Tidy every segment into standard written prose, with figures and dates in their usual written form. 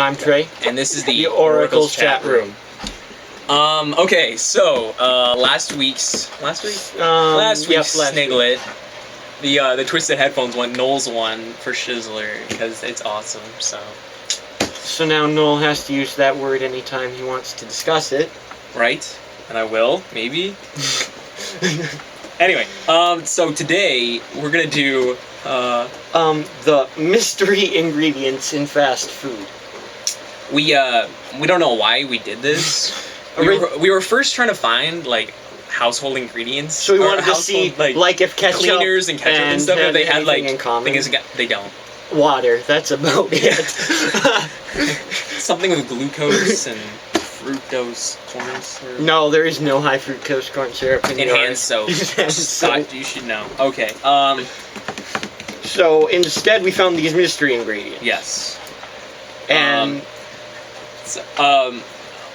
I'm Trey. And this is the Oracle's chat room. Okay, so last week's Sniglet, the Twisted Headphones one, Noel's one for Shizzler because it's awesome. So now Noel has to use that word anytime he wants to discuss it. Right, and I will maybe. Anyway, so today we're gonna do the mystery ingredients in fast food. We don't know why we did this. We were first trying to find like household ingredients. So we wanted to see like if ketchup cleaners and ketchup and stuff, if they had like in common. They don't. Water. That's about it. Something with glucose and fructose corn syrup. No, there is no high fructose corn syrup in hand soap. You should know. Okay. So instead, we found these mystery ingredients. Yes. And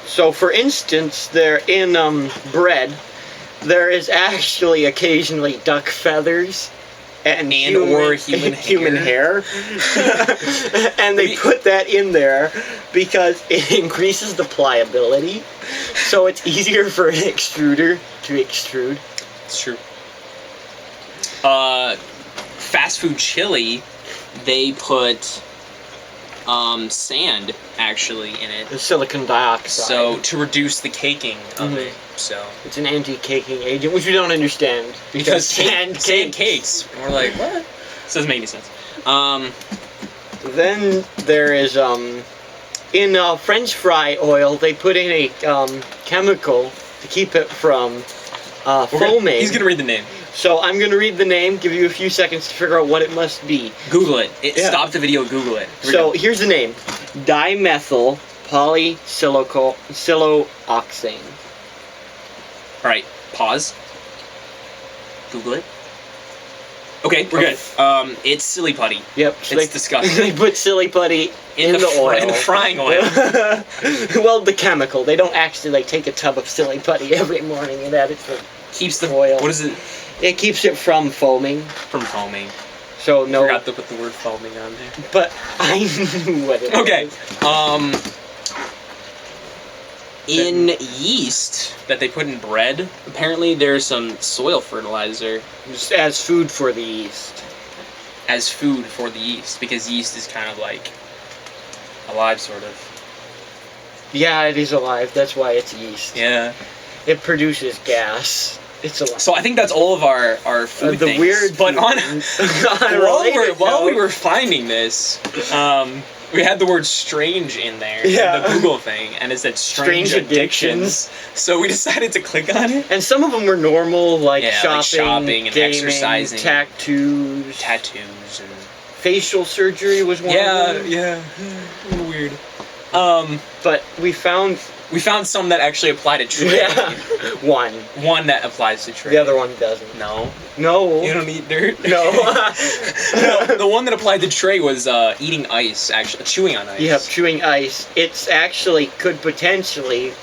so for instance, they're in bread. There is actually occasionally duck feathers and human hair. And they put that in there because it increases the pliability, so it's easier for an extruder to extrude. It's true. Fast food chili, they put sand actually in it. The silicon dioxide. So to reduce the caking of it. So it's an anti-caking agent, which we don't understand because sand cakes. And we're like, what? This doesn't make any sense. Then there is in French fry oil they put in a chemical to keep it from foaming. He's gonna read the name. So I'm going to read the name, give you a few seconds to figure out what it must be. Google it. Stop the video, Google it. So here's the name. Dimethyl polysiloxane. Alright, pause. Google it. Okay, we're good. It's silly putty. Yep. So it's disgusting. They put silly putty in the oil. In the frying oil. Well, the chemical. They don't actually take a tub of silly putty every morning and add it to keeps the oil. What is it? It keeps it from foaming. From foaming. So no. I forgot to put the word foaming on there. But I knew what it was. In yeast that they put in bread, apparently there's some soil fertilizer. Just as food for the yeast. As food for the yeast, because yeast is kind of like alive, sort of. Yeah, it is alive. That's why it's yeast. Yeah. It produces gas. It's alive. So I think that's all of our food the things. Weird but while we were finding this, we had the word strange in there, in the Google thing, and it said strange addictions. So we decided to click on it. And some of them were normal, like shopping and gaming, exercising, tattoos, and facial surgery was one of them. Yeah, a little weird. But we found some that actually apply to Trey. Yeah. One that applies to Trey. The other one doesn't. No. You don't eat dirt? No. No, the one that applied to Trey was eating ice, actually. Chewing on ice. Yep, chewing ice. It's actually could potentially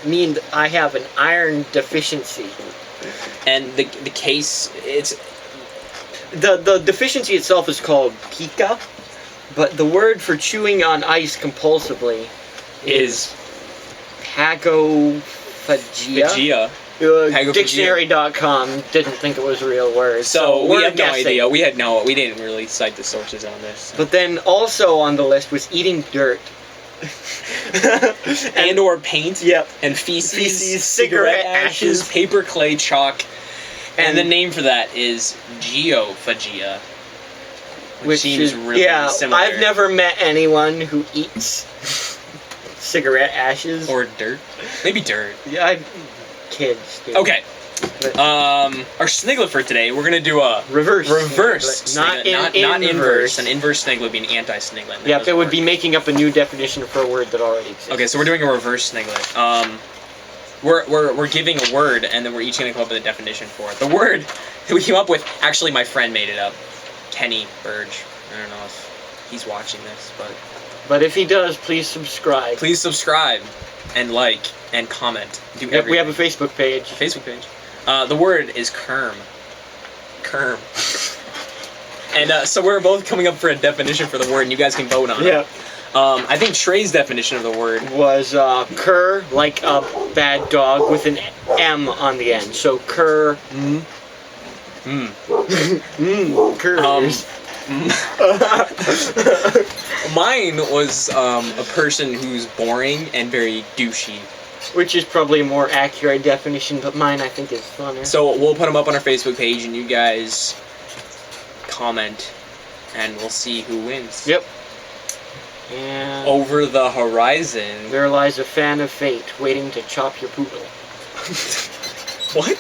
mean that I have an iron deficiency. And the case, it's... The deficiency itself is called pica, but the word for chewing on ice compulsively is pagophagia. Dictionary.com didn't think it was a real word. So we had no idea. We didn't really cite the sources on this. So. But then also on the list was eating dirt. and or paint. Yep. And feces, cigarette ashes, paper, clay, chalk. And the name for that is geophagia. Which seems really similar. I've never met anyone who eats cigarette ashes. Or dirt. Maybe dirt. Yeah, kids do. Okay. But, our sniglet for today, we're gonna do a reverse sniglet. Not inverse. An inverse sniglet would be an anti-sniglet. Yeah, it would be making up a new definition for a word that already exists. Okay, so we're doing a reverse sniglet. We're giving a word, and then we're each gonna come up with a definition for it. The word that we came up with, actually, my friend made it up. Kenny Burge. I don't know if he's watching this, but if he does, please subscribe. Please subscribe and like and comment. We have a Facebook page. The word is kerm. And so we're both coming up for a definition for the word, and you guys can vote on it. I think Trey's definition of the word. Was cur, like a bad dog with an M on the end. So cur. Curs. Mine was a person who's boring and very douchey. Which is probably a more accurate definition, but mine I think is funner. So we'll put them up on our Facebook page, and you guys comment, and we'll see who wins. Yep. And Over the horizon. there lies a fan of fate waiting to chop your poodle. What?